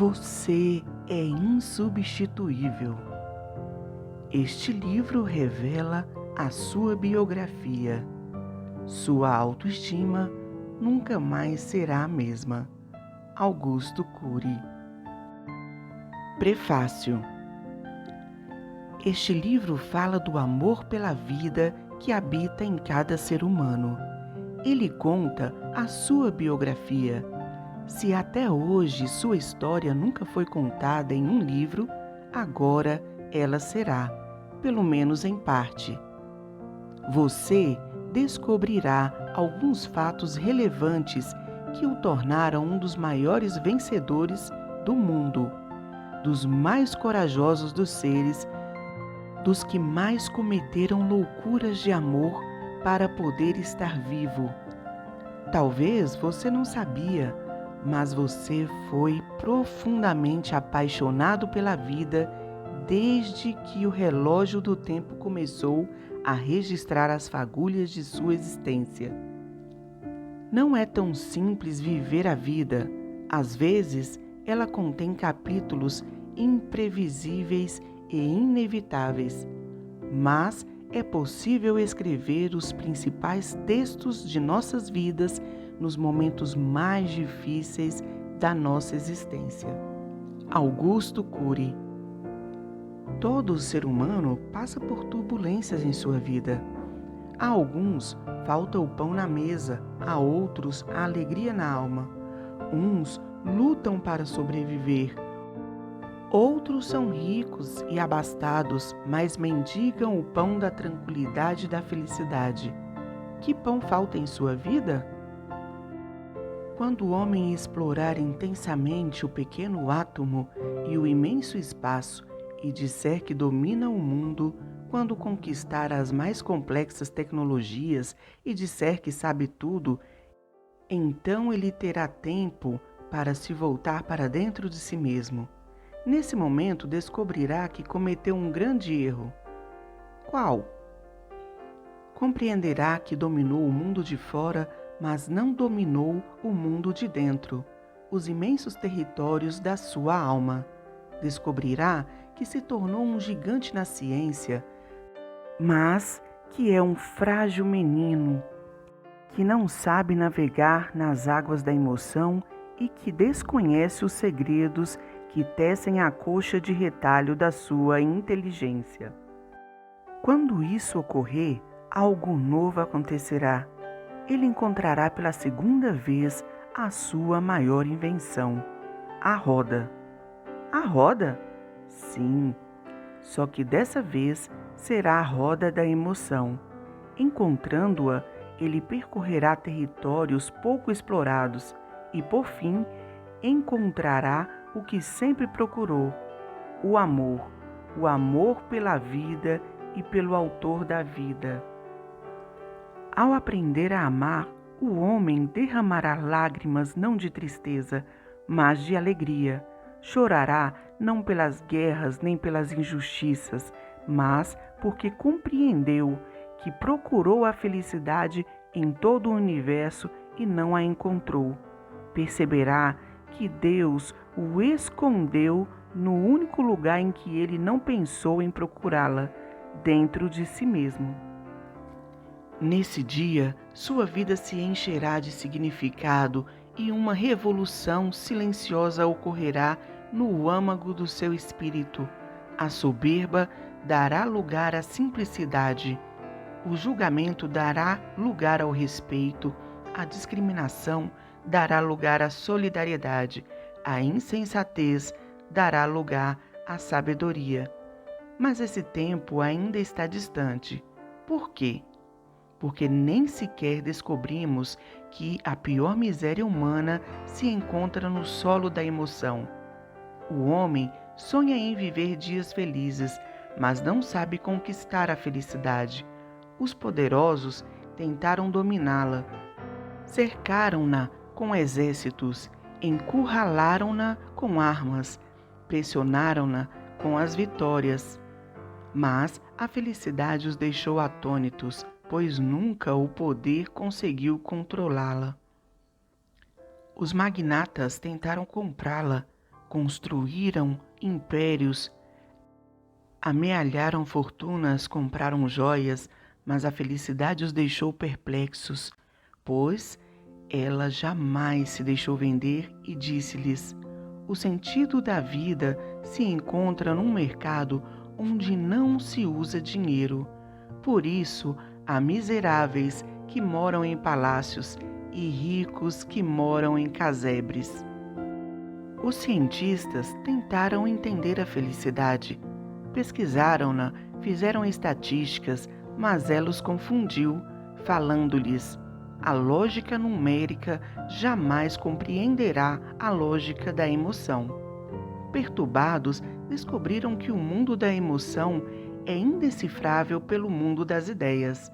Você é insubstituível. Este livro revela a sua biografia. Sua autoestima nunca mais será a mesma. Augusto Cury. Prefácio. Este livro fala do amor pela vida que habita em cada ser humano. Ele conta a sua biografia. Se até hoje sua história nunca foi contada em um livro, agora ela será, pelo menos em parte. Você descobrirá alguns fatos relevantes que o tornaram um dos maiores vencedores do mundo, dos mais corajosos dos seres, dos que mais cometeram loucuras de amor para poder estar vivo. Talvez você não sabia, mas você foi profundamente apaixonado pela vida desde que o relógio do tempo começou a registrar as fagulhas de sua existência. Não é tão simples viver a vida. Às vezes, ela contém capítulos imprevisíveis e inevitáveis, mas é possível escrever os principais textos de nossas vidas nos momentos mais difíceis da nossa existência. Augusto Cury. Todo ser humano passa por turbulências em sua vida. A alguns falta o pão na mesa, a outros a alegria na alma. Uns lutam para sobreviver. Outros são ricos e abastados, mas mendigam o pão da tranquilidade e da felicidade. Que pão falta em sua vida? Quando o homem explorar intensamente o pequeno átomo e o imenso espaço e disser que domina o mundo, quando conquistar as mais complexas tecnologias e disser que sabe tudo, então ele terá tempo para se voltar para dentro de si mesmo. Nesse momento descobrirá que cometeu um grande erro. Qual? Compreenderá que dominou o mundo de fora, mas não dominou o mundo de dentro, os imensos territórios da sua alma. Descobrirá que se tornou um gigante na ciência, mas que é um frágil menino, que não sabe navegar nas águas da emoção e que desconhece os segredos que tecem a coxa de retalho da sua inteligência. Quando isso ocorrer, algo novo acontecerá. Ele encontrará pela segunda vez a sua maior invenção, a roda. A roda? Sim, só que dessa vez será a roda da emoção. Encontrando-a, ele percorrerá territórios pouco explorados e, por fim, encontrará o que sempre procurou: o amor pela vida e pelo autor da vida. Ao aprender a amar, o homem derramará lágrimas não de tristeza, mas de alegria. Chorará não pelas guerras nem pelas injustiças, mas porque compreendeu que procurou a felicidade em todo o universo e não a encontrou. Perceberá que Deus o escondeu no único lugar em que ele não pensou em procurá-la, dentro de si mesmo. Nesse dia, sua vida se encherá de significado e uma revolução silenciosa ocorrerá no âmago do seu espírito. A soberba dará lugar à simplicidade. O julgamento dará lugar ao respeito. A discriminação dará lugar à solidariedade. A insensatez dará lugar à sabedoria. Mas esse tempo ainda está distante. Por quê? Porque nem sequer descobrimos que a pior miséria humana se encontra no solo da emoção. O homem sonha em viver dias felizes, mas não sabe conquistar a felicidade. Os poderosos tentaram dominá-la, cercaram-na com exércitos, encurralaram-na com armas, pressionaram-na com as vitórias. Mas a felicidade os deixou atônitos, pois nunca o poder conseguiu controlá-la. Os magnatas tentaram comprá-la, construíram impérios, amealharam fortunas, compraram joias, mas a felicidade os deixou perplexos, pois ela jamais se deixou vender e disse-lhes: o sentido da vida se encontra num mercado onde não se usa dinheiro. Por isso, há miseráveis que moram em palácios e ricos que moram em casebres. Os cientistas tentaram entender a felicidade. Pesquisaram-na, fizeram estatísticas, mas ela os confundiu, falando-lhes: a lógica numérica jamais compreenderá a lógica da emoção. Perturbados, descobriram que o mundo da emoção é indecifrável pelo mundo das ideias.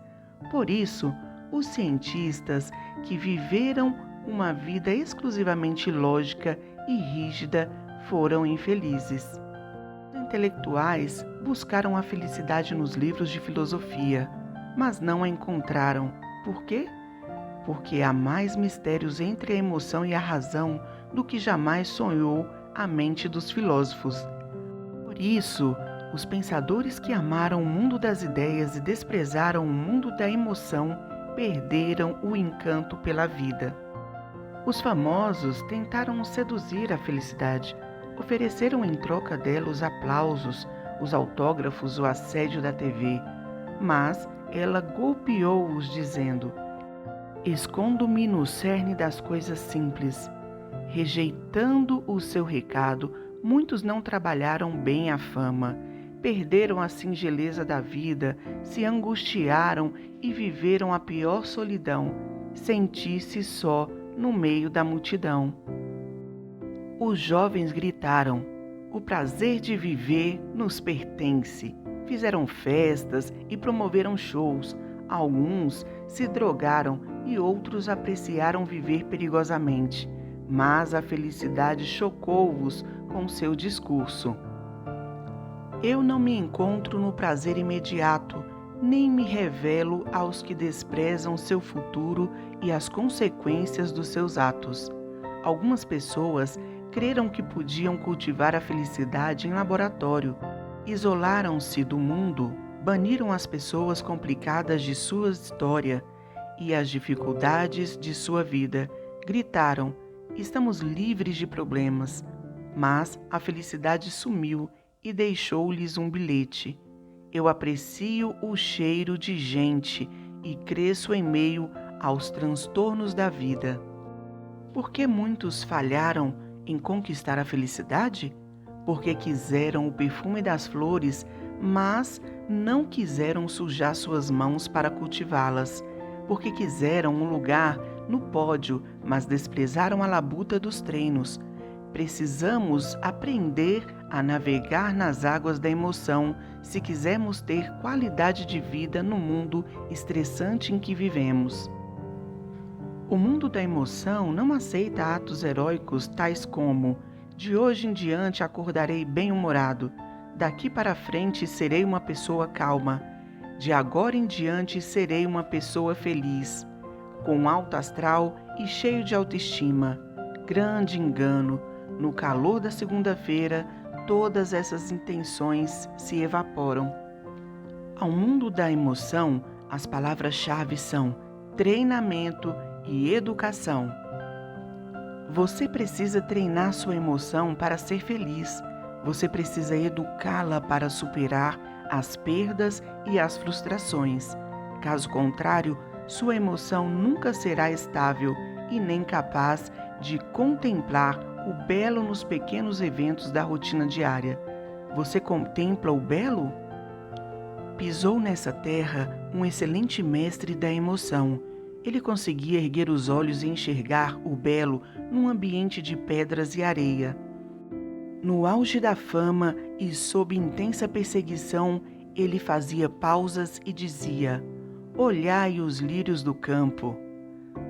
Por isso, os cientistas que viveram uma vida exclusivamente lógica e rígida foram infelizes. Os intelectuais buscaram a felicidade nos livros de filosofia, mas não a encontraram. Por quê? Porque há mais mistérios entre a emoção e a razão do que jamais sonhou a mente dos filósofos. Por isso, os pensadores que amaram o mundo das ideias e desprezaram o mundo da emoção perderam o encanto pela vida. Os famosos tentaram seduzir a felicidade, ofereceram em troca dela os aplausos, os autógrafos, o assédio da TV, mas ela golpeou-os dizendo: escondo-me no cerne das coisas simples. Rejeitando o seu recado, muitos não trabalharam bem a fama, perderam a singeleza da vida, se angustiaram e viveram a pior solidão, sentir-se só no meio da multidão. Os jovens gritaram: o prazer de viver nos pertence. Fizeram festas e promoveram shows. Alguns se drogaram e outros apreciaram viver perigosamente. Mas a felicidade chocou-os com seu discurso. Eu não me encontro no prazer imediato, nem me revelo aos que desprezam seu futuro e as consequências dos seus atos. Algumas pessoas creram que podiam cultivar a felicidade em laboratório. Isolaram-se do mundo, baniram as pessoas complicadas de sua história e as dificuldades de sua vida. Gritaram: estamos livres de problemas. Mas a felicidade sumiu e deixou-lhes um bilhete: eu aprecio o cheiro de gente e cresço em meio aos transtornos da vida. Por que muitos falharam em conquistar a felicidade? Porque quiseram o perfume das flores, mas não quiseram sujar suas mãos para cultivá-las. Porque quiseram um lugar no pódio, mas desprezaram a labuta dos treinos. Precisamos aprender a navegar nas águas da emoção se quisermos ter qualidade de vida no mundo estressante em que vivemos. O mundo da emoção não aceita atos heróicos tais como: de hoje em diante acordarei bem-humorado, daqui para frente serei uma pessoa calma, de agora em diante serei uma pessoa feliz, com alto astral e cheio de autoestima. Grande engano! No calor da segunda-feira, todas essas intenções se evaporam. Ao mundo da emoção, as palavras-chave são treinamento e educação. Você precisa treinar sua emoção para ser feliz. Você precisa educá-la para superar as perdas e as frustrações. Caso contrário, sua emoção nunca será estável e nem capaz de contemplar o belo nos pequenos eventos da rotina diária. Você contempla o belo? Pisou nessa terra um excelente mestre da emoção. Ele conseguia erguer os olhos e enxergar o belo num ambiente de pedras e areia. No auge da fama e sob intensa perseguição, ele fazia pausas e dizia: olhai os lírios do campo.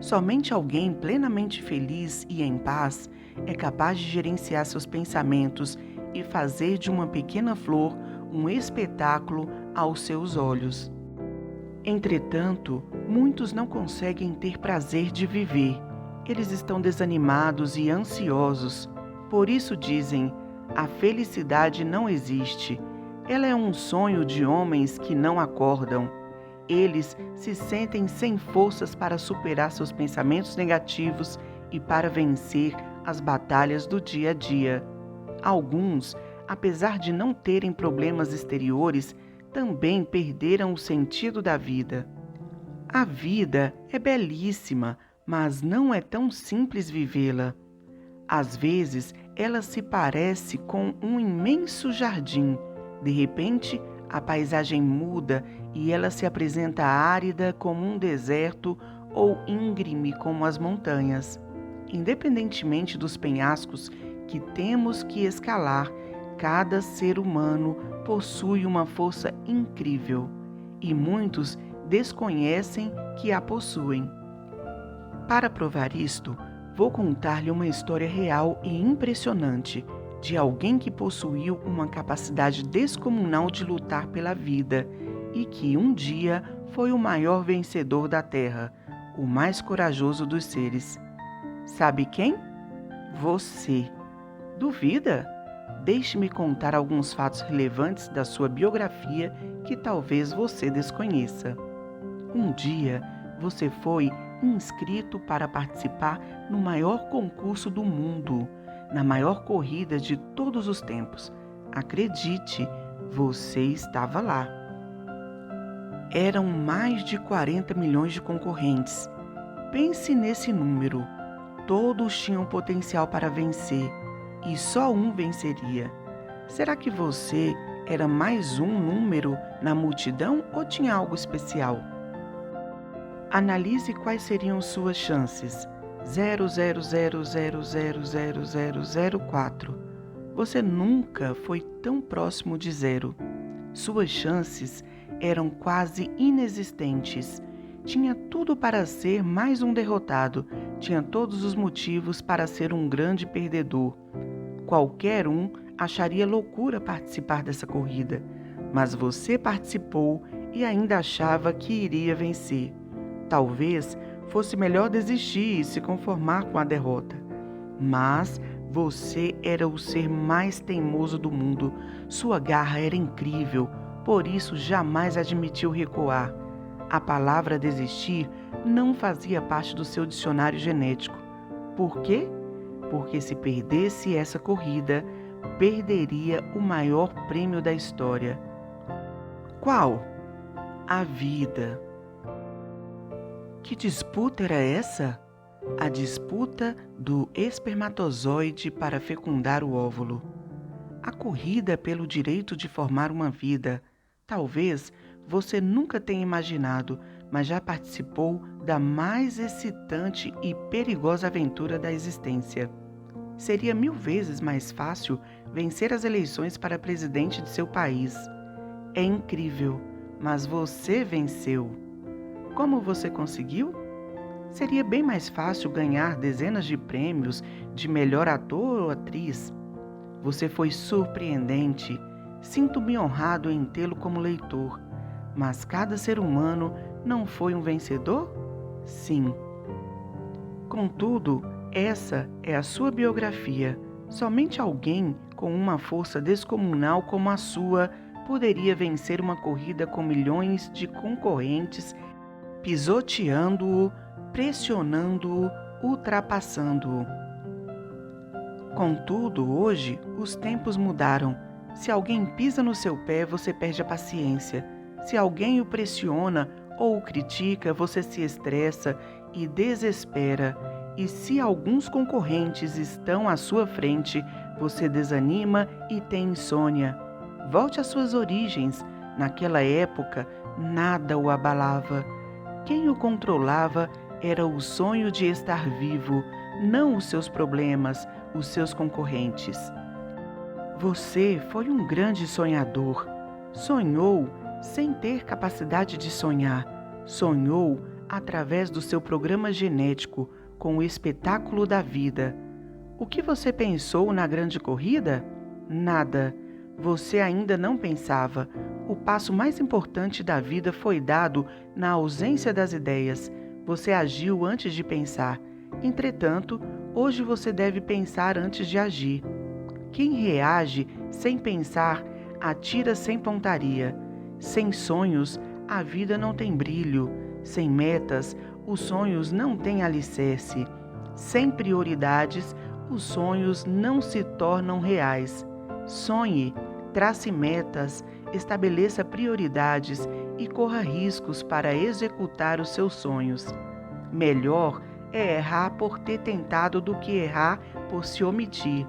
Somente alguém plenamente feliz e em paz é capaz de gerenciar seus pensamentos e fazer de uma pequena flor um espetáculo aos seus olhos. Entretanto, muitos não conseguem ter prazer de viver. Eles estão desanimados e ansiosos. Por isso dizem: a felicidade não existe. Ela é um sonho de homens que não acordam. Eles se sentem sem forças para superar seus pensamentos negativos e para vencer as batalhas do dia a dia. Alguns, apesar de não terem problemas exteriores, também perderam o sentido da vida. A vida é belíssima, mas não é tão simples vivê-la. Às vezes, ela se parece com um imenso jardim. De repente, a paisagem muda e ela se apresenta árida como um deserto ou íngreme como as montanhas. Independentemente dos penhascos que temos que escalar, cada ser humano possui uma força incrível e muitos desconhecem que a possuem. Para provar isto, vou contar-lhe uma história real e impressionante de alguém que possuiu uma capacidade descomunal de lutar pela vida e que um dia foi o maior vencedor da Terra, o mais corajoso dos seres. Sabe quem? Você. Duvida? Deixe-me contar alguns fatos relevantes da sua biografia que talvez você desconheça. Um dia, você foi inscrito para participar no maior concurso do mundo, na maior corrida de todos os tempos. Acredite, você estava lá. Eram mais de 40 milhões de concorrentes. Pense nesse número. Todos tinham potencial para vencer e só um venceria. Será que você era mais um número na multidão ou tinha algo especial? Analise quais seriam suas chances. 0,000000004. Você nunca foi tão próximo de zero. Suas chances eram quase inexistentes. Tinha tudo para ser mais um derrotado. Tinha todos os motivos para ser um grande perdedor. Qualquer um acharia loucura participar dessa corrida. Mas você participou e ainda achava que iria vencer. Talvez fosse melhor desistir e se conformar com a derrota. Mas você era o ser mais teimoso do mundo. Sua garra era incrível, por isso jamais admitiu recuar. A palavra desistir não fazia parte do seu dicionário genético. Por quê? Porque se perdesse essa corrida, perderia o maior prêmio da história. Qual? A vida. Que disputa era essa? A disputa do espermatozoide para fecundar o óvulo. A corrida pelo direito de formar uma vida. Talvez você nunca tenha imaginado, mas já participou da mais excitante e perigosa aventura da existência. Seria 1000 vezes mais fácil vencer as eleições para presidente de seu país. É incrível, mas você venceu. Como você conseguiu? Seria bem mais fácil ganhar dezenas de prêmios de melhor ator ou atriz. Você foi surpreendente. Sinto-me honrado em tê-lo como leitor. Mas cada ser humano não foi um vencedor? Sim. Contudo, essa é a sua biografia. Somente alguém com uma força descomunal como a sua poderia vencer uma corrida com milhões de concorrentes, pisoteando-o, pressionando-o, ultrapassando-o. Contudo, hoje, os tempos mudaram. Se alguém pisa no seu pé, você perde a paciência. Se alguém o pressiona ou o critica, você se estressa e desespera. E se alguns concorrentes estão à sua frente, você desanima e tem insônia. Volte às suas origens. Naquela época, nada o abalava. Quem o controlava era o sonho de estar vivo, não os seus problemas, os seus concorrentes. Você foi um grande sonhador. Sonhou sem ter capacidade de sonhar. Sonhou através do seu programa genético, com o espetáculo da vida. O que você pensou na grande corrida? Nada. Você ainda não pensava. O passo mais importante da vida foi dado na ausência das ideias. Você agiu antes de pensar. Entretanto, Hoje você deve pensar antes de agir. Quem reage sem pensar, atira sem pontaria. Sem sonhos, a vida não tem brilho. Sem metas, os sonhos não têm alicerce. Sem prioridades, os sonhos não se tornam reais. Sonhe, trace metas, estabeleça prioridades e corra riscos para executar os seus sonhos. Melhor é errar por ter tentado do que errar por se omitir.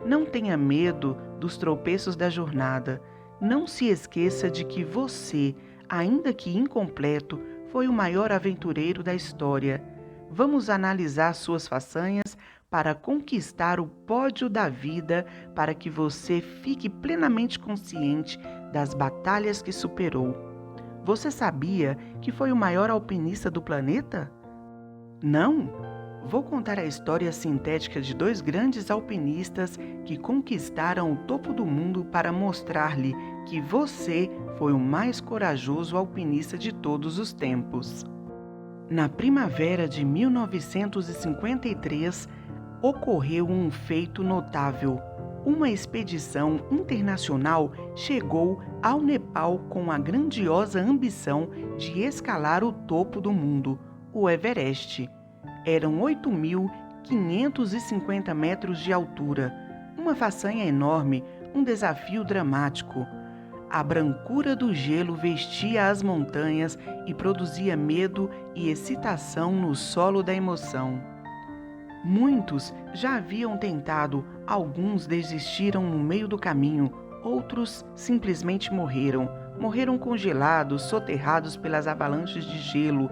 Não tenha medo dos tropeços da jornada. Não se esqueça de que você, ainda que incompleto, foi o maior aventureiro da história. Vamos analisar suas façanhas para conquistar o pódio da vida, para que você fique plenamente consciente das batalhas que superou. Você sabia que foi o maior alpinista do planeta? Não? Vou contar a história sintética de dois grandes alpinistas que conquistaram o topo do mundo para mostrar-lhe que você foi o mais corajoso alpinista de todos os tempos. Na primavera de 1953, ocorreu um feito notável. Uma expedição internacional chegou ao Nepal com a grandiosa ambição de escalar o topo do mundo, o Everest. Eram 8.550 metros de altura, uma façanha enorme, um desafio dramático. A brancura do gelo vestia as montanhas e produzia medo e excitação no solo da emoção. Muitos já haviam tentado, alguns desistiram no meio do caminho, outros simplesmente morreram. Morreram congelados, soterrados pelas avalanches de gelo,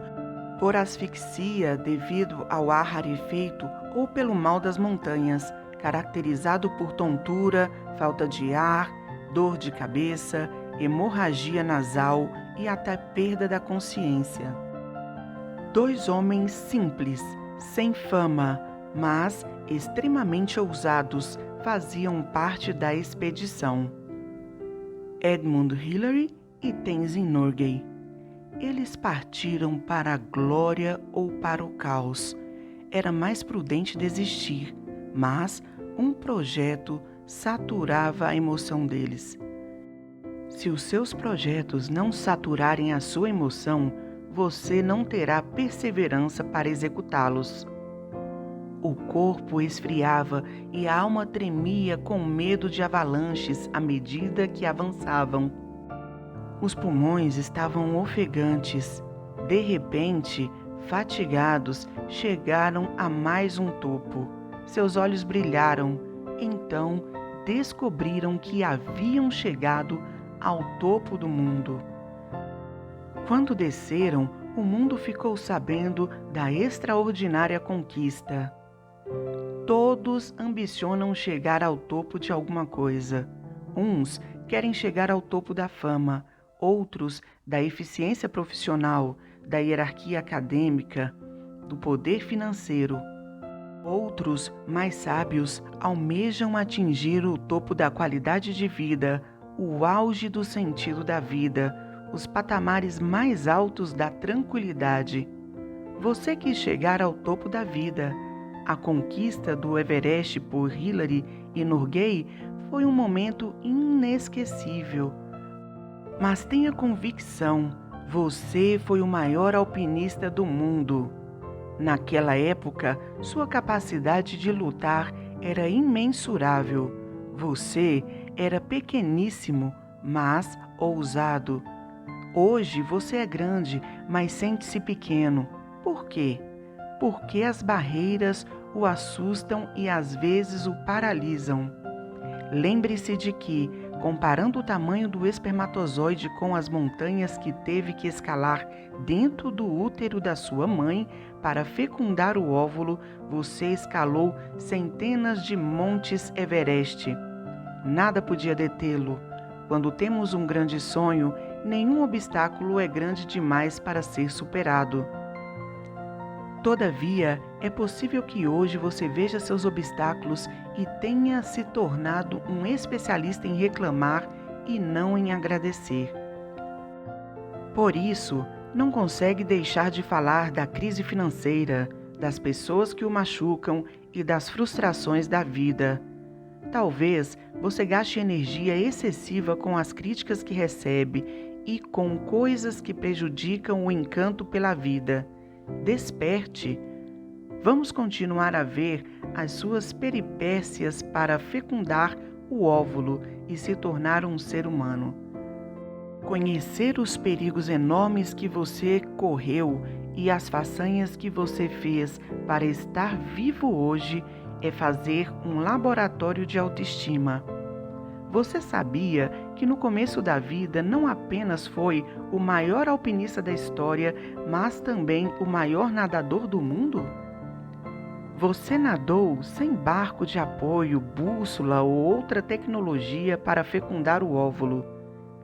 por asfixia devido ao ar rarefeito ou pelo mal das montanhas, caracterizado por tontura, falta de ar, dor de cabeça, hemorragia nasal e até perda da consciência. Dois homens simples, sem fama, mas extremamente ousados, faziam parte da expedição. Edmund Hillary e Tenzin Norgay. Eles partiram para a glória ou para o caos. Era mais prudente desistir, mas um projeto saturava a emoção deles. Se os seus projetos não saturarem a sua emoção, você não terá perseverança para executá-los. O corpo esfriava e a alma tremia com medo de avalanches à medida que avançavam. Os pulmões estavam ofegantes. De repente, fatigados, chegaram a mais um topo. Seus olhos brilharam. Então, descobriram que haviam chegado ao topo do mundo. Quando desceram, o mundo ficou sabendo da extraordinária conquista. Todos ambicionam chegar ao topo de alguma coisa. Uns querem chegar ao topo da fama, outros da eficiência profissional, da hierarquia acadêmica, do poder financeiro. Outros, mais sábios, almejam atingir o topo da qualidade de vida, o auge do sentido da vida, os patamares mais altos da tranquilidade. Você quis chegar ao topo da vida. A conquista do Everest por Hillary e Norgay foi um momento inesquecível. Mas tenha convicção, você foi o maior alpinista do mundo. Naquela época, sua capacidade de lutar era imensurável. Você era pequeníssimo, mas ousado. Hoje você é grande, mas sente-se pequeno. Por quê? Porque as barreiras o assustam e às vezes o paralisam. Lembre-se de que, comparando o tamanho do espermatozoide com as montanhas que teve que escalar dentro do útero da sua mãe para fecundar o óvulo, você escalou centenas de montes Everest. Nada podia detê-lo. Quando temos um grande sonho, nenhum obstáculo é grande demais para ser superado. Todavia, é possível que hoje você veja seus obstáculos e tenha se tornado um especialista em reclamar e não em agradecer. Por isso, não consegue deixar de falar da crise financeira, das pessoas que o machucam e das frustrações da vida. Talvez você gaste energia excessiva com as críticas que recebe e com coisas que prejudicam o encanto pela vida. Desperte! Vamos continuar a ver as suas peripécias para fecundar o óvulo e se tornar um ser humano. Conhecer os perigos enormes que você correu e as façanhas que você fez para estar vivo hoje é fazer um laboratório de autoestima. Você sabia que no começo da vida não apenas foi o maior alpinista da história, mas também o maior nadador do mundo? Você nadou sem barco de apoio, bússola ou outra tecnologia para fecundar o óvulo.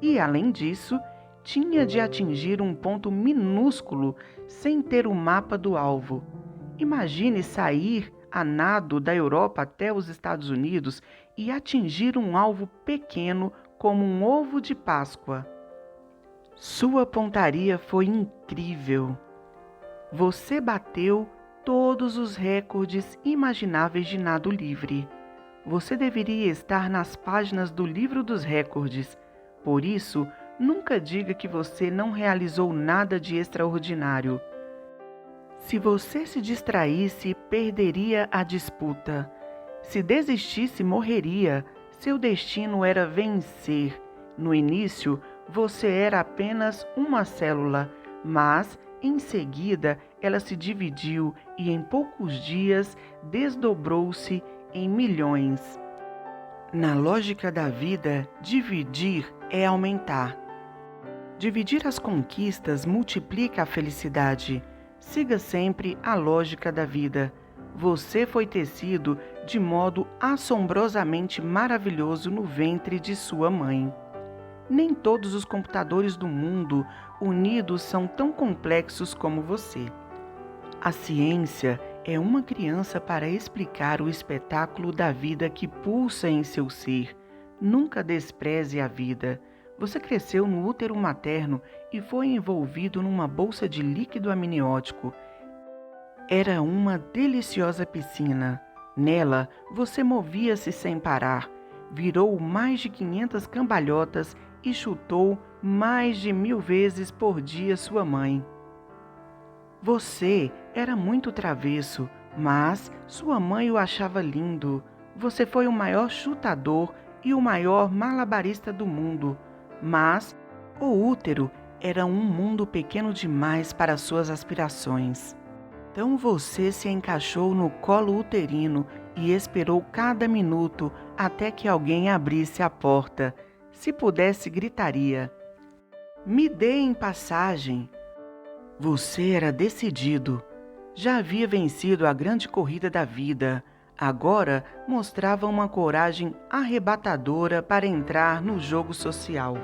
E, além disso, tinha de atingir um ponto minúsculo sem ter o mapa do alvo. Imagine sair a nado da Europa até os Estados Unidos e atingir um alvo pequeno como um ovo de Páscoa. Sua pontaria foi incrível. Você bateu todos os recordes imagináveis de nado livre. Você deveria estar nas páginas do livro dos recordes. Por isso, nunca diga que você não realizou nada de extraordinário. Se você se distraísse, perderia a disputa. Se desistisse, morreria. Seu destino era vencer. No início, você era apenas uma célula, mas, em seguida, ela se dividiu e, em poucos dias, desdobrou-se em milhões. Na lógica da vida, dividir é aumentar. Dividir as conquistas multiplica a felicidade. Siga sempre a lógica da vida. Você foi tecido de modo assombrosamente maravilhoso no ventre de sua mãe. Nem todos os computadores do mundo unidos são tão complexos como você. A ciência é uma criança para explicar o espetáculo da vida que pulsa em seu ser. Nunca despreze a vida. Você cresceu no útero materno e foi envolvido numa bolsa de líquido amniótico. Era uma deliciosa piscina. Nela, você movia-se sem parar, virou mais de 500 cambalhotas e chutou mais de 1000 vezes por dia sua mãe. Você era muito travesso, mas sua mãe o achava lindo. Você foi o maior chutador e o maior malabarista do mundo. Mas o útero era um mundo pequeno demais para suas aspirações. Então você se encaixou no colo uterino e esperou cada minuto até que alguém abrisse a porta. Se pudesse, gritaria: "Me deem passagem!" Você era decidido. Já havia vencido a grande corrida da vida. Agora mostrava uma coragem arrebatadora para entrar no jogo social.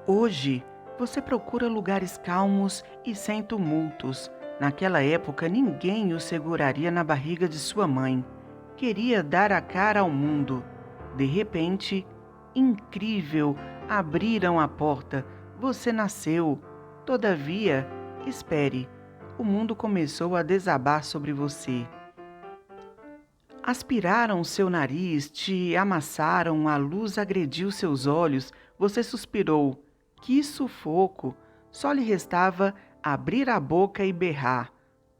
Hoje, você procura lugares calmos e sem tumultos. Naquela época, ninguém o seguraria na barriga de sua mãe. Queria dar a cara ao mundo. De repente, incrível, abriram a porta. Você nasceu. Todavia, espere. O mundo começou a desabar sobre você. Aspiraram seu nariz, te amassaram, a luz agrediu seus olhos, você suspirou. Que sufoco! Só lhe restava abrir a boca e berrar.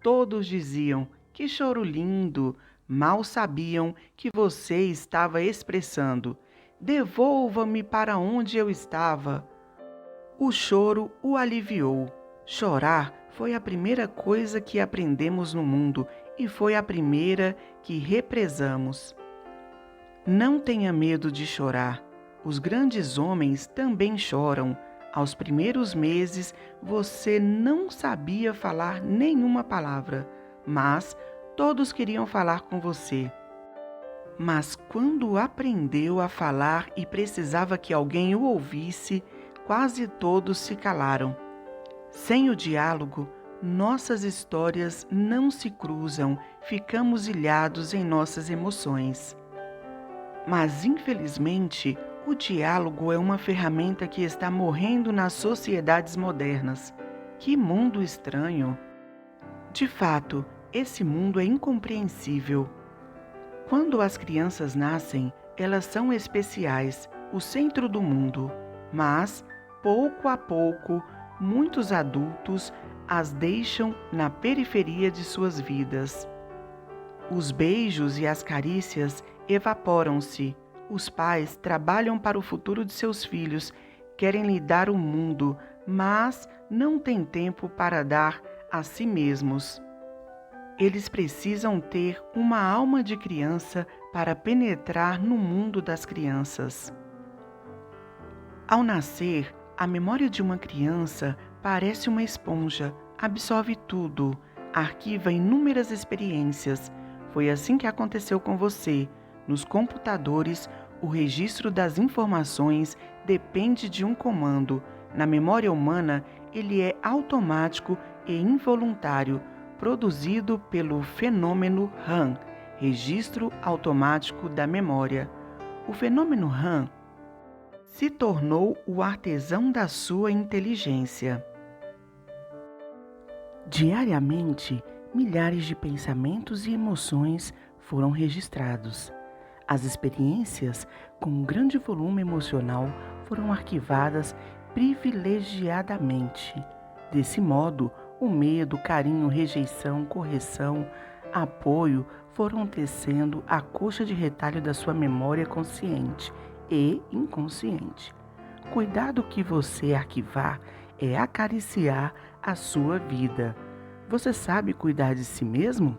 Todos diziam: "Que choro lindo!" Mal sabiam que você estava expressando: "Devolva-me para onde eu estava." O choro o aliviou. Chorar foi a primeira coisa que aprendemos no mundo e foi a primeira que represamos. Não tenha medo de chorar. Os grandes homens também choram. Aos primeiros meses, você não sabia falar nenhuma palavra, mas todos queriam falar com você. Mas quando aprendeu a falar e precisava que alguém o ouvisse, quase todos se calaram. Sem o diálogo, nossas histórias não se cruzam, ficamos ilhados em nossas emoções. Mas, infelizmente, o diálogo é uma ferramenta que está morrendo nas sociedades modernas. Que mundo estranho! De fato, Esse mundo é incompreensível. Quando as crianças nascem, elas são especiais, o centro do mundo. Mas, pouco a pouco, muitos adultos as deixam na periferia de suas vidas. Os beijos e as carícias evaporam-se. Os pais trabalham para o futuro de seus filhos, querem lhe dar o mundo, mas não têm tempo para dar a si mesmos. Eles precisam ter uma alma de criança para penetrar no mundo das crianças. Ao nascer, a memória de uma criança parece uma esponja, absorve tudo, arquiva inúmeras experiências. Foi assim que aconteceu com você. Nos computadores, o registro das informações depende de um comando. Na memória humana, ele é automático e involuntário, produzido pelo fenômeno RAM, Registro Automático da Memória. O fenômeno RAM se tornou o artesão da sua inteligência. Diariamente, milhares de pensamentos e emoções foram registrados. As experiências com um grande volume emocional foram arquivadas privilegiadamente. Desse modo, o medo, carinho, rejeição, correção, apoio foram tecendo a coxa de retalho da sua memória consciente e inconsciente. Cuidado que você arquivar é acariciar a sua vida. Você sabe cuidar de si mesmo?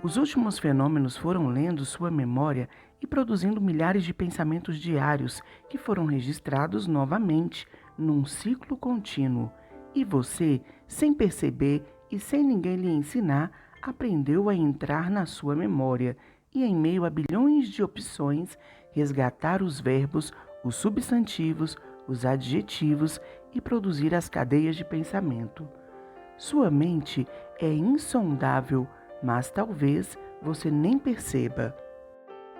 Os últimos fenômenos foram lendo sua memória e produzindo milhares de pensamentos diários que foram registrados novamente num ciclo contínuo. E você, sem perceber e sem ninguém lhe ensinar, aprendeu a entrar na sua memória e, em meio a bilhões de opções, resgatar os verbos, os substantivos, os adjetivos e produzir as cadeias de pensamento. Sua mente é insondável, mas talvez você nem perceba.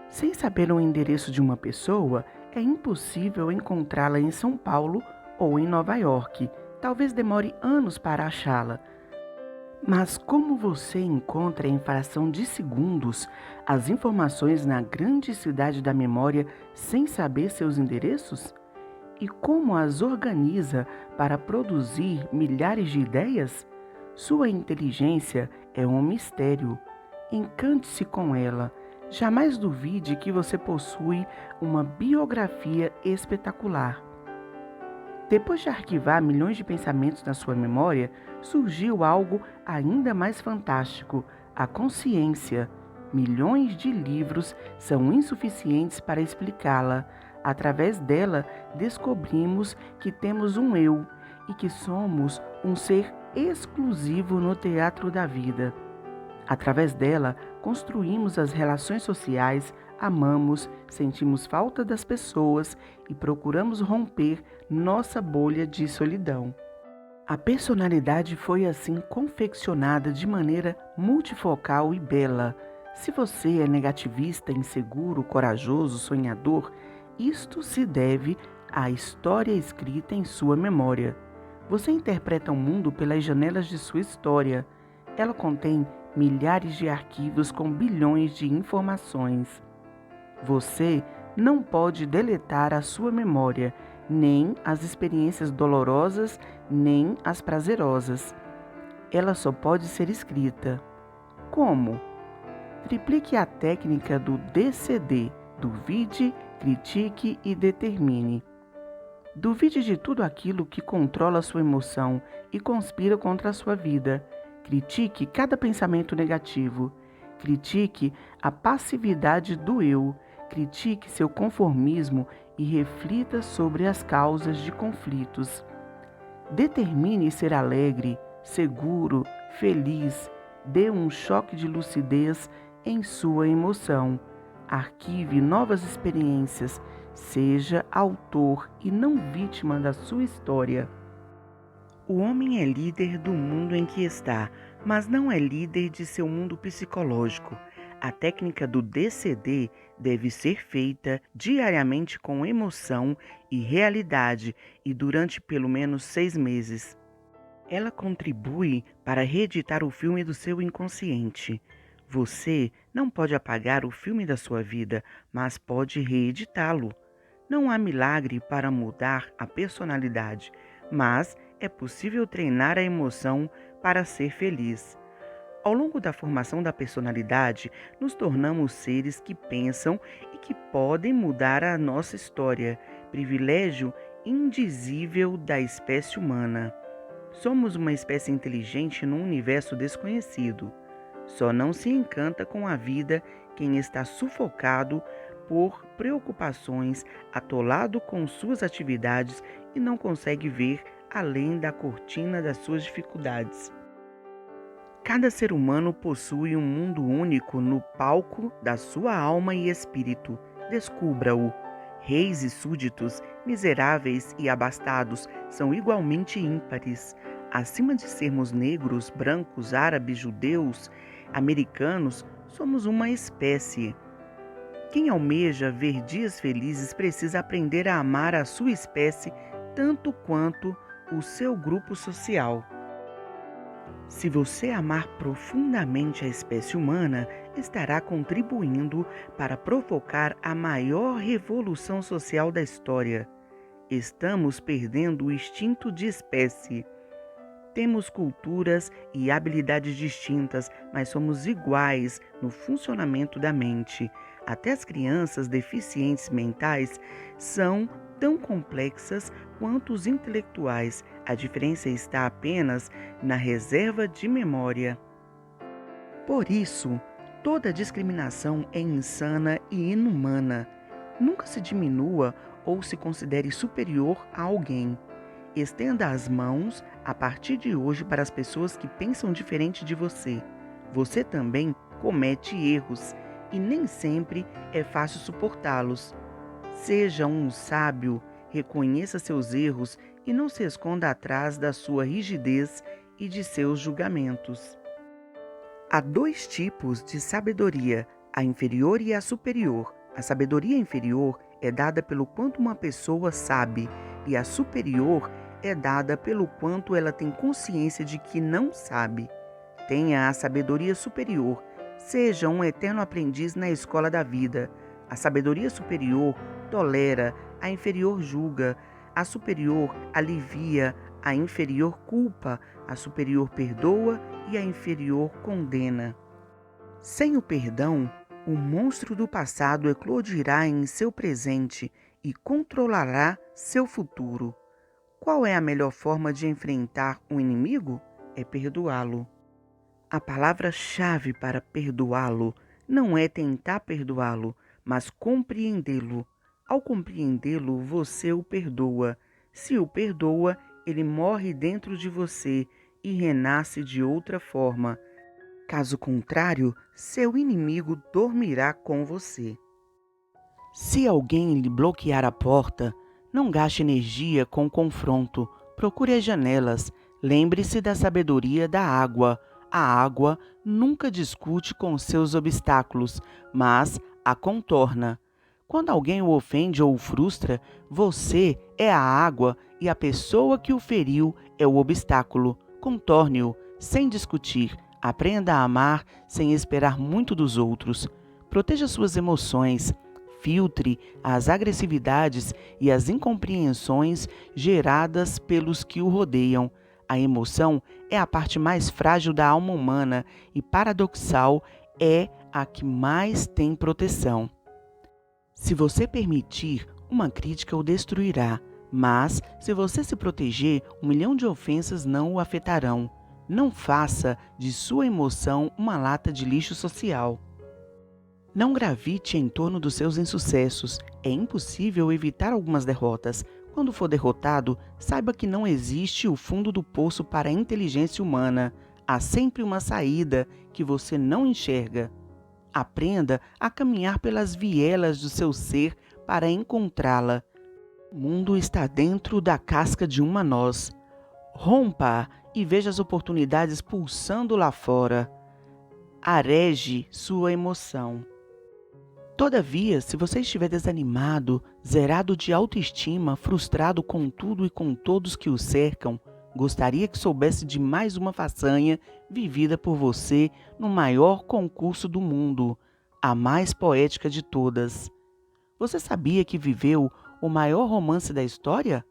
Sem saber o endereço de uma pessoa, é impossível encontrá-la em São Paulo ou em Nova York. Talvez demore anos para achá-la. Mas como você encontra em fração de segundos as informações na grande cidade da memória sem saber seus endereços? E como as organiza para produzir milhares de ideias? Sua inteligência é um mistério. Encante-se com ela. Jamais duvide que você possui uma biografia espetacular. Depois de arquivar milhões de pensamentos na sua memória, surgiu algo ainda mais fantástico: a consciência. Milhões de livros são insuficientes para explicá-la. Através dela, descobrimos que temos um eu e que somos um ser exclusivo no teatro da vida. Através dela, construímos as relações sociais, amamos, sentimos falta das pessoas e procuramos romper nossa bolha de solidão. A personalidade foi assim confeccionada de maneira multifocal e bela. Se você é negativista, inseguro, corajoso, sonhador, isto se deve à história escrita em sua memória. Você interpreta o mundo pelas janelas de sua história. Ela contém milhares de arquivos com bilhões de informações. Você não pode deletar a sua memória, nem as experiências dolorosas, nem as prazerosas. Ela só pode ser escrita. Como? Triplique a técnica do DCD, duvide, critique e determine. Duvide de tudo aquilo que controla sua emoção e conspira contra a sua vida. Critique cada pensamento negativo. Critique a passividade do eu. Critique seu conformismo e reflita sobre as causas de conflitos. Determine ser alegre, seguro, feliz. Dê um choque de lucidez em sua emoção. Arquive novas experiências. Seja autor e não vítima da sua história. O homem é líder do mundo em que está, mas não é líder de seu mundo psicológico. A técnica do DCD deve ser feita diariamente com emoção e realidade e durante pelo menos 6 meses. Ela contribui para reeditar o filme do seu inconsciente. Você não pode apagar o filme da sua vida, mas pode reeditá-lo. Não há milagre para mudar a personalidade, mas é possível treinar a emoção para ser feliz. Ao longo da formação da personalidade, nos tornamos seres que pensam e que podem mudar a nossa história, privilégio indizível da espécie humana. Somos uma espécie inteligente num universo desconhecido. Só não se encanta com a vida quem está sufocado por preocupações, atolado com suas atividades e não consegue ver além da cortina das suas dificuldades. Cada ser humano possui um mundo único no palco da sua alma e espírito. Descubra-o. Reis e súditos, miseráveis e abastados, são igualmente ímpares. Acima de sermos negros, brancos, árabes, judeus, americanos, somos uma espécie. Quem almeja ver dias felizes precisa aprender a amar a sua espécie tanto quanto o seu grupo social. Se você amar profundamente a espécie humana, estará contribuindo para provocar a maior revolução social da história. Estamos perdendo o instinto de espécie. Temos culturas e habilidades distintas, mas somos iguais no funcionamento da mente. Até as crianças deficientes mentais são tão complexas quanto os intelectuais. A diferença está apenas na reserva de memória. Por isso, toda discriminação é insana e inumana. Nunca se diminua ou se considere superior a alguém. Estenda as mãos a partir de hoje para as pessoas que pensam diferente de você. Você também comete erros e nem sempre é fácil suportá-los. Seja um sábio, reconheça seus erros e não se esconda atrás da sua rigidez e de seus julgamentos. Há dois tipos de sabedoria, a inferior e a superior. A sabedoria inferior é dada pelo quanto uma pessoa sabe, e a superior é dada pelo quanto ela tem consciência de que não sabe. Tenha a sabedoria superior, seja um eterno aprendiz na escola da vida. A sabedoria superior tolera, a inferior julga, a superior alivia, a inferior culpa, a superior perdoa e a inferior condena. Sem o perdão, o monstro do passado eclodirá em seu presente e controlará seu futuro. Qual é a melhor forma de enfrentar um inimigo? É perdoá-lo. A palavra-chave para perdoá-lo não é tentar perdoá-lo, mas compreendê-lo. Ao compreendê-lo, você o perdoa. Se o perdoa, ele morre dentro de você e renasce de outra forma. Caso contrário, seu inimigo dormirá com você. Se alguém lhe bloquear a porta, não gaste energia com confronto. Procure as janelas. Lembre-se da sabedoria da água. A água nunca discute com seus obstáculos, mas a contorna. Quando alguém o ofende ou o frustra, você é a água e a pessoa que o feriu é o obstáculo. Contorne-o, sem discutir. Aprenda a amar sem esperar muito dos outros. Proteja suas emoções. Filtre as agressividades e as incompreensões geradas pelos que o rodeiam. A emoção é a parte mais frágil da alma humana e paradoxal é a que mais tem proteção. Se você permitir, uma crítica o destruirá, mas se você se proteger, 1 milhão de ofensas não o afetarão. Não faça de sua emoção uma lata de lixo social. Não gravite em torno dos seus insucessos. É impossível evitar algumas derrotas. Quando for derrotado, saiba que não existe o fundo do poço para a inteligência humana. Há sempre uma saída que você não enxerga. Aprenda a caminhar pelas vielas do seu ser para encontrá-la. O mundo está dentro da casca de uma noz. Rompa e veja as oportunidades pulsando lá fora. Areje sua emoção. Todavia, se você estiver desanimado, zerado de autoestima, frustrado com tudo e com todos que o cercam, Gostaria que soubesse de mais uma façanha vivida por você no maior concurso do mundo, a mais poética de todas. Você sabia que viveu o maior romance da história?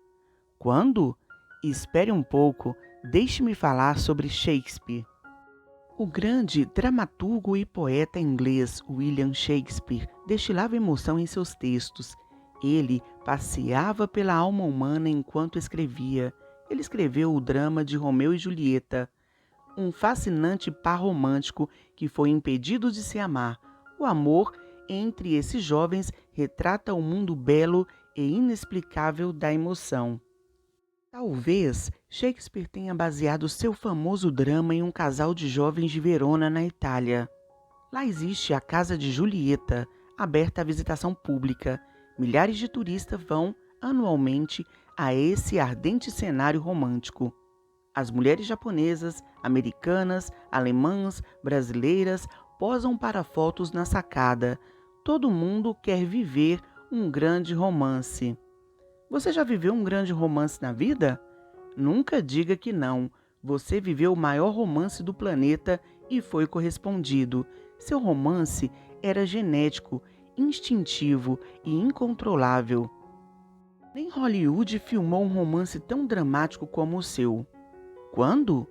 Quando? Espere um pouco, deixe-me falar sobre Shakespeare. O grande dramaturgo e poeta inglês William Shakespeare destilava emoção em seus textos. Ele passeava pela alma humana enquanto escrevia. Ele escreveu o drama de Romeu e Julieta, um fascinante par romântico que foi impedido de se amar. O amor entre esses jovens retrata o mundo belo e inexplicável da emoção. Talvez Shakespeare tenha baseado seu famoso drama em um casal de jovens de Verona, na Itália. Lá existe a Casa de Julieta, aberta à visitação pública. Milhares de turistas vão anualmente a esse ardente cenário romântico. As mulheres japonesas, americanas, alemãs, brasileiras posam para fotos na sacada. Todo mundo quer viver um grande romance. Você já viveu um grande romance na vida? Nunca diga que não. Você viveu o maior romance do planeta e foi correspondido. Seu romance era genético, instintivo e incontrolável. Nem Hollywood filmou um romance tão dramático como o seu. Quando?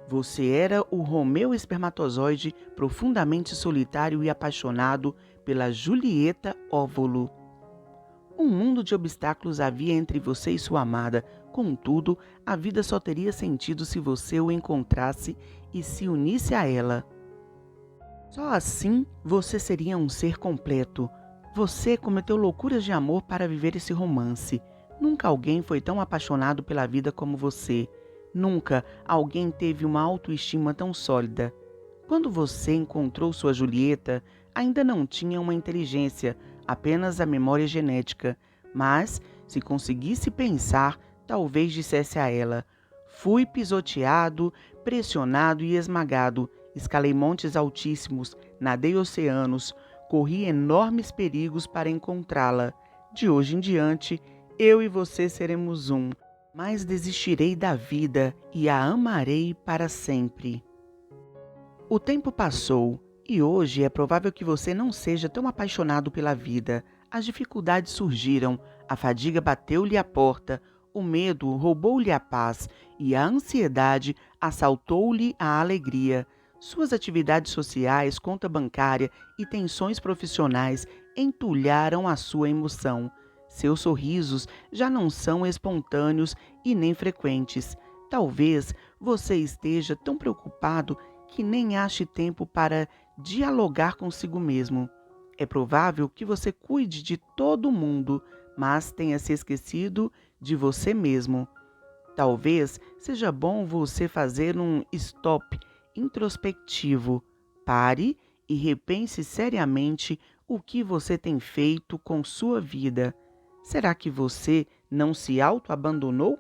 Você era o Romeu espermatozoide profundamente solitário e apaixonado pela Julieta óvulo. Um mundo de obstáculos havia entre você e sua amada, contudo, a vida só teria sentido se você o encontrasse e se unisse a ela. Só assim você seria um ser completo. Você cometeu loucuras de amor para viver esse romance. Nunca alguém foi tão apaixonado pela vida como você. Nunca alguém teve uma autoestima tão sólida. Quando você encontrou sua Julieta, ainda não tinha uma inteligência, apenas a memória genética. Mas, se conseguisse pensar, talvez dissesse a ela: fui pisoteado, pressionado e esmagado. Escalei montes altíssimos, nadei oceanos, corri enormes perigos para encontrá-la. De hoje em diante, eu e você seremos um, mas desistirei da vida e a amarei para sempre. O tempo passou e hoje é provável que você não seja tão apaixonado pela vida. As dificuldades surgiram, a fadiga bateu-lhe à porta, o medo roubou-lhe a paz e a ansiedade assaltou-lhe a alegria. Suas atividades sociais, conta bancária e tensões profissionais entulharam a sua emoção. Seus sorrisos já não são espontâneos e nem frequentes. Talvez você esteja tão preocupado que nem ache tempo para dialogar consigo mesmo. É provável que você cuide de todo mundo, mas tenha se esquecido de você mesmo. Talvez seja bom você fazer um stop introspectivo. Pare e repense seriamente o que você tem feito com sua vida. Será que você não se auto-abandonou?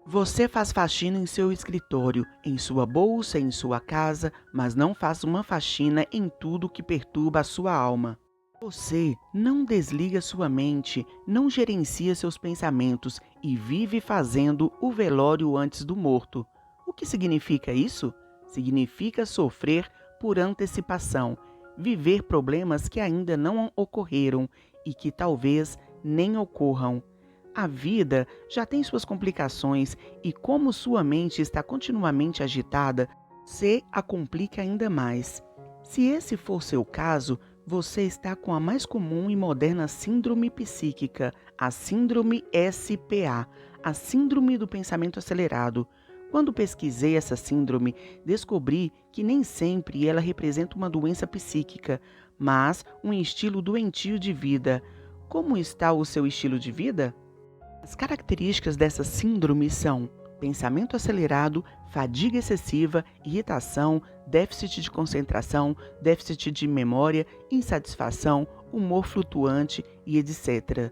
Você faz faxina em seu escritório, em sua bolsa, em sua casa, mas não faz uma faxina em tudo que perturba a sua alma. Você não desliga sua mente, não gerencia seus pensamentos e vive fazendo o velório antes do morto. O que significa isso? Significa sofrer por antecipação, viver problemas que ainda não ocorreram e que talvez nem ocorram. A vida já tem suas complicações e, como sua mente está continuamente agitada, se a complica ainda mais. Se esse for seu caso, você está com a mais comum e moderna síndrome psíquica, a síndrome SPA, a síndrome do pensamento acelerado. Quando pesquisei essa síndrome, descobri que nem sempre ela representa uma doença psíquica, mas um estilo doentio de vida. Como está o seu estilo de vida? As características dessa síndrome são pensamento acelerado, fadiga excessiva, irritação, déficit de concentração, déficit de memória, insatisfação, humor flutuante e etc.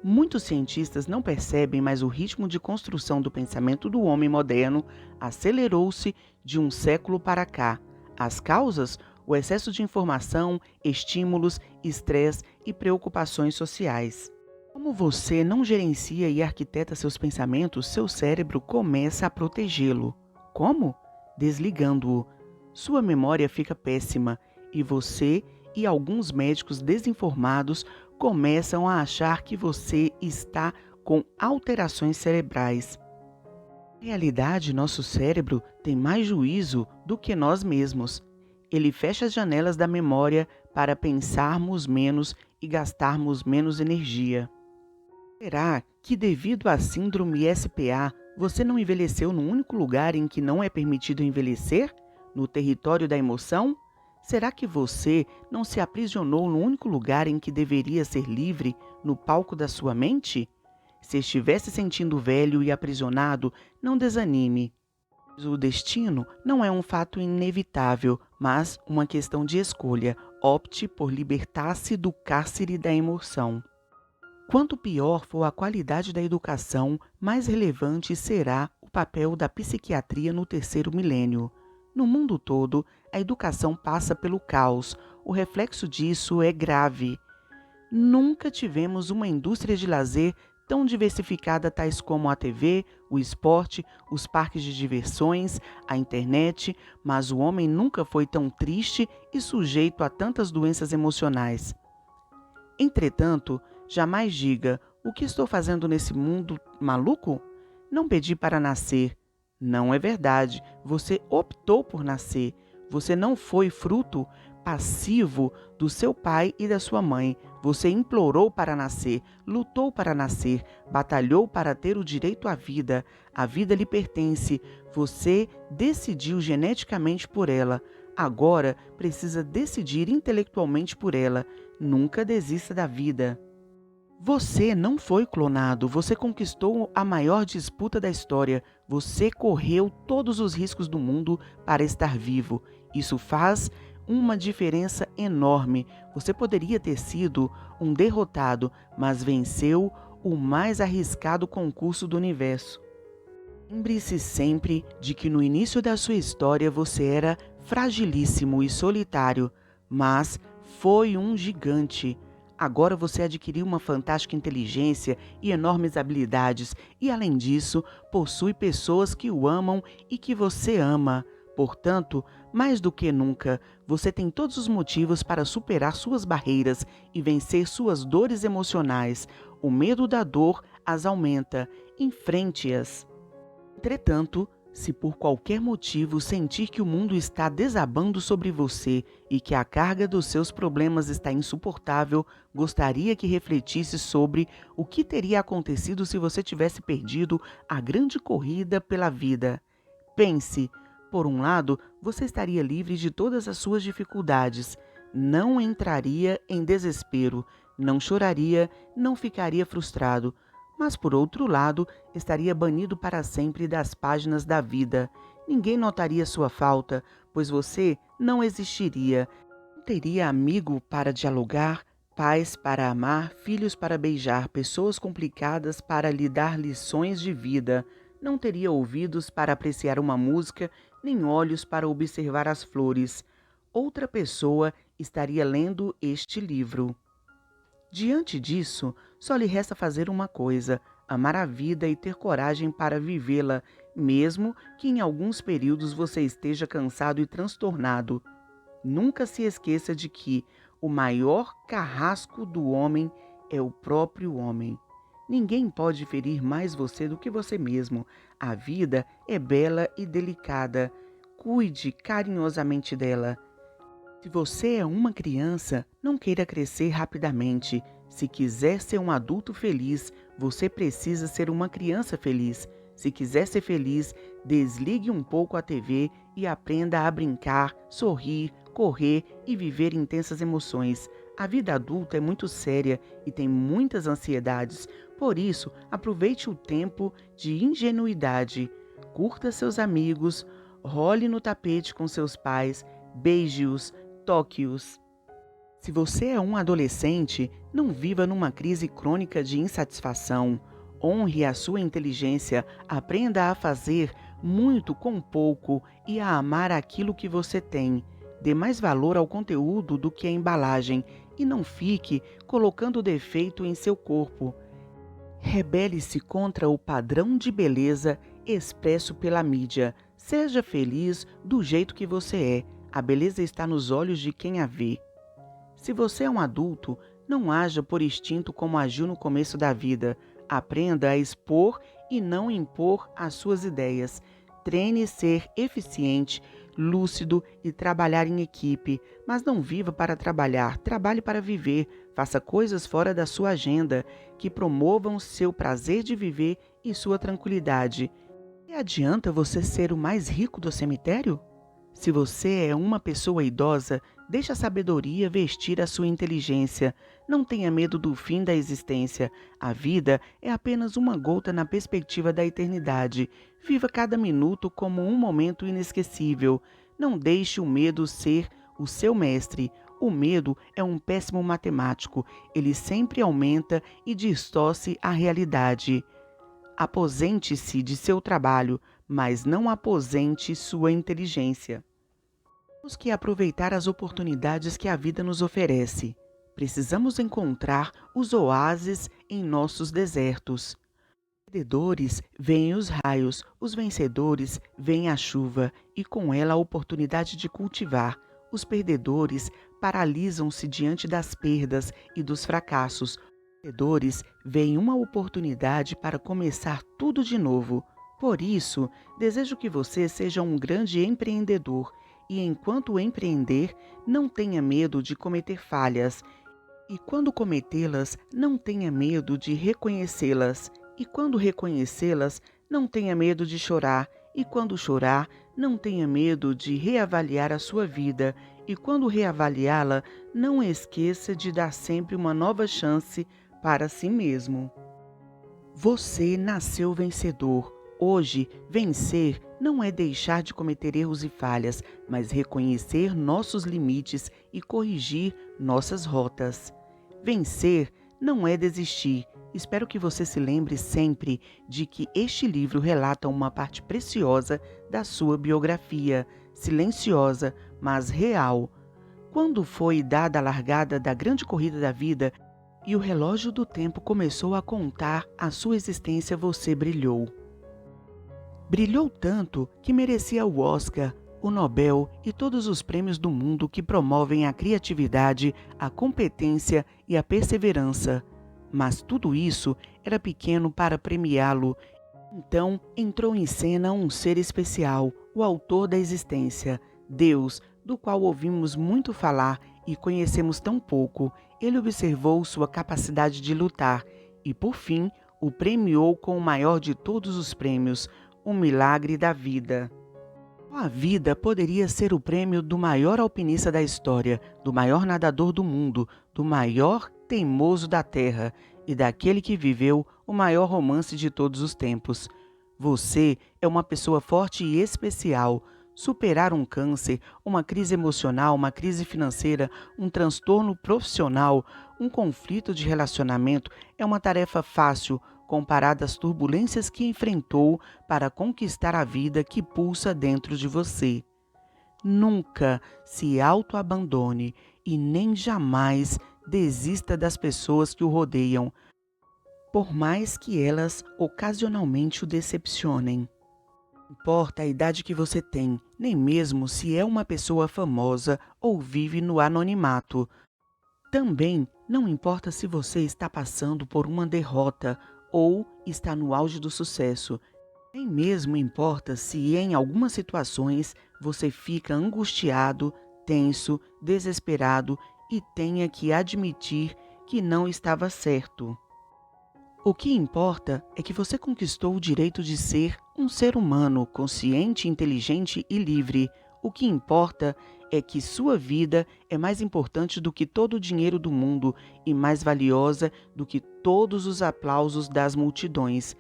Muitos cientistas não percebem, mas o ritmo de construção do pensamento do homem moderno acelerou-se de um século para cá. As causas? O excesso de informação, estímulos, estresse e preocupações sociais. Como você não gerencia e arquiteta seus pensamentos, seu cérebro começa a protegê-lo. Como? Desligando-o. Sua memória fica péssima e você e alguns médicos desinformados começam a achar que você está com alterações cerebrais. Na realidade, nosso cérebro tem mais juízo do que nós mesmos. Ele fecha as janelas da memória para pensarmos menos e gastarmos menos energia. Será que, devido à síndrome SPA, você não envelheceu no único lugar em que não é permitido envelhecer? No território da emoção? Será que você não se aprisionou no único lugar em que deveria ser livre, no palco da sua mente? Se estiver se sentindo velho e aprisionado, não desanime. O destino não é um fato inevitável, mas uma questão de escolha. Opte por libertar-se do cárcere da emoção. Quanto pior for a qualidade da educação, mais relevante será o papel da psiquiatria no terceiro milênio. No mundo todo, a educação passa pelo caos. O reflexo disso é grave. Nunca tivemos uma indústria de lazer tão diversificada, tais como a TV, o esporte, os parques de diversões, a internet, mas o homem nunca foi tão triste e sujeito a tantas doenças emocionais. Entretanto, jamais diga: o que estou fazendo nesse mundo maluco? Não pedi para nascer. Não é verdade. Você optou por nascer. Você não foi fruto passivo do seu pai e da sua mãe. Você implorou para nascer, lutou para nascer, batalhou para ter o direito à vida. A vida lhe pertence. Você decidiu geneticamente por ela. Agora precisa decidir intelectualmente por ela. Nunca desista da vida. Você não foi clonado, você conquistou a maior disputa da história. Você correu todos os riscos do mundo para estar vivo. Isso faz uma diferença enorme. Você poderia ter sido um derrotado, mas venceu o mais arriscado concurso do universo. Lembre-se sempre de que no início da sua história você era fragilíssimo e solitário, mas foi um gigante. Agora você adquiriu uma fantástica inteligência e enormes habilidades e, além disso, possui pessoas que o amam e que você ama. Portanto, mais do que nunca, você tem todos os motivos para superar suas barreiras e vencer suas dores emocionais. O medo da dor as aumenta. Enfrente-as. Entretanto, se por qualquer motivo sentir que o mundo está desabando sobre você e que a carga dos seus problemas está insuportável, gostaria que refletisse sobre o que teria acontecido se você tivesse perdido a grande corrida pela vida. Pense, por um lado, você estaria livre de todas as suas dificuldades, não entraria em desespero, não choraria, não ficaria frustrado. Mas, por outro lado, estaria banido para sempre das páginas da vida. Ninguém notaria sua falta, pois você não existiria. Não teria amigo para dialogar, pais para amar, filhos para beijar, pessoas complicadas para lhe dar lições de vida. Não teria ouvidos para apreciar uma música, nem olhos para observar as flores. Outra pessoa estaria lendo este livro. Diante disso, só lhe resta fazer uma coisa: amar a vida e ter coragem para vivê-la, mesmo que em alguns períodos você esteja cansado e transtornado. Nunca se esqueça de que o maior carrasco do homem é o próprio homem. Ninguém pode ferir mais você do que você mesmo. A vida é bela e delicada. Cuide carinhosamente dela. Se você é uma criança, não queira crescer rapidamente. Se quiser ser um adulto feliz, você precisa ser uma criança feliz. Se quiser ser feliz, desligue um pouco a TV e aprenda a brincar, sorrir, correr e viver intensas emoções. A vida adulta é muito séria e tem muitas ansiedades. Por isso, aproveite o tempo de ingenuidade. Curta seus amigos, role no tapete com seus pais, beije-os, toque-os. Se você é um adolescente, não viva numa crise crônica de insatisfação. Honre a sua inteligência, aprenda a fazer muito com pouco e a amar aquilo que você tem. Dê mais valor ao conteúdo do que à embalagem e não fique colocando defeito em seu corpo. Rebele-se contra o padrão de beleza expresso pela mídia. Seja feliz do jeito que você é. A beleza está nos olhos de quem a vê. Se você é um adulto, não haja por instinto como agiu no começo da vida. Aprenda a expor e não impor as suas ideias. Treine ser eficiente, lúcido e trabalhar em equipe. Mas não viva para trabalhar, trabalhe para viver. Faça coisas fora da sua agenda que promovam seu prazer de viver e sua tranquilidade. E adianta você ser o mais rico do cemitério? Se você é uma pessoa idosa, deixe a sabedoria vestir a sua inteligência. Não tenha medo do fim da existência. A vida é apenas uma gota na perspectiva da eternidade. Viva cada minuto como um momento inesquecível. Não deixe o medo ser o seu mestre. O medo é um péssimo matemático. Ele sempre aumenta e distorce a realidade. Aposente-se de seu trabalho, mas não aposente sua inteligência. Temos que aproveitar as oportunidades que a vida nos oferece. Precisamos encontrar os oásis em nossos desertos. Os perdedores veem os raios, os vencedores veem a chuva e com ela a oportunidade de cultivar. Os perdedores paralisam-se diante das perdas e dos fracassos. Os vencedores veem uma oportunidade para começar tudo de novo. Por isso, desejo que você seja um grande empreendedor e, enquanto empreender, não tenha medo de cometer falhas. E quando cometê-las, não tenha medo de reconhecê-las. E quando reconhecê-las, não tenha medo de chorar. E quando chorar, não tenha medo de reavaliar a sua vida. E quando reavaliá-la, não esqueça de dar sempre uma nova chance para si mesmo. Você nasceu vencedor. Hoje, vencer não é deixar de cometer erros e falhas, mas reconhecer nossos limites e corrigir nossas rotas. Vencer não é desistir. Espero que você se lembre sempre de que este livro relata uma parte preciosa da sua biografia, silenciosa, mas real. Quando foi dada a largada da grande corrida da vida e o relógio do tempo começou a contar a sua existência, você brilhou. Brilhou tanto que merecia o Oscar, o Nobel e todos os prêmios do mundo que promovem a criatividade, a competência e a perseverança. Mas tudo isso era pequeno para premiá-lo. Então entrou em cena um ser especial, o autor da existência, Deus, do qual ouvimos muito falar e conhecemos tão pouco. Ele observou sua capacidade de lutar e, por fim, o premiou com o maior de todos os prêmios, o milagre da vida. A vida poderia ser o prêmio do maior alpinista da história, do maior nadador do mundo, do maior teimoso da terra e daquele que viveu o maior romance de todos os tempos. Você é uma pessoa forte e especial. Superar um câncer, uma crise emocional, uma crise financeira, um transtorno profissional, um conflito de relacionamento é uma tarefa fácil comparada às turbulências que enfrentou para conquistar a vida que pulsa dentro de você. Nunca se autoabandone e nem jamais desista das pessoas que o rodeiam, por mais que elas ocasionalmente o decepcionem. Não importa a idade que você tem, nem mesmo se é uma pessoa famosa ou vive no anonimato. Também não importa se você está passando por uma derrota ou está no auge do sucesso. Nem mesmo importa se em algumas situações você fica angustiado, tenso, desesperado e tenha que admitir que não estava certo. O que importa é que você conquistou o direito de ser um ser humano consciente, inteligente e livre. O que importa é que sua vida é mais importante do que todo o dinheiro do mundo e mais valiosa do que todos os aplausos das multidões.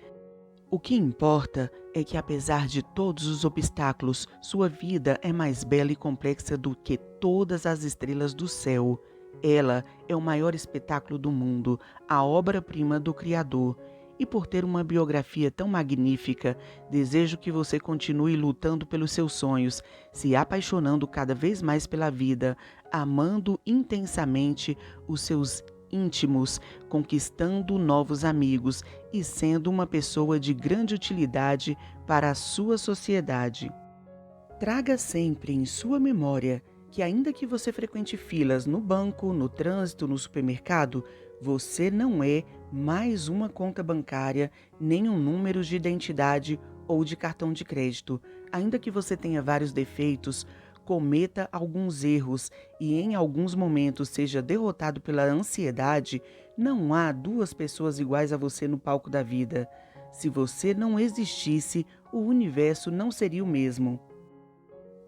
O que importa é que, apesar de todos os obstáculos, sua vida é mais bela e complexa do que todas as estrelas do céu. Ela é o maior espetáculo do mundo, a obra-prima do Criador. E por ter uma biografia tão magnífica, desejo que você continue lutando pelos seus sonhos, se apaixonando cada vez mais pela vida, amando intensamente os seus íntimos, conquistando novos amigos e sendo uma pessoa de grande utilidade para a sua sociedade. Traga sempre em sua memória que, ainda que você frequente filas no banco, no trânsito, no supermercado, você não é mais uma conta bancária, nem um número de identidade ou de cartão de crédito. Ainda que você tenha vários defeitos, cometa alguns erros e em alguns momentos seja derrotado pela ansiedade, não há duas pessoas iguais a você no palco da vida. Se você não existisse, o universo não seria o mesmo.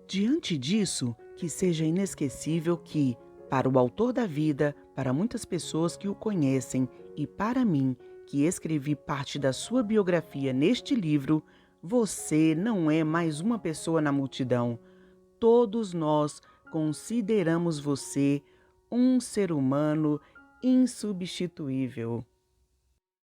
Diante disso, que seja inesquecível que, para o autor da vida, para muitas pessoas que o conhecem e para mim, que escrevi parte da sua biografia neste livro, você não é mais uma pessoa na multidão. Todos nós consideramos você um ser humano insubstituível.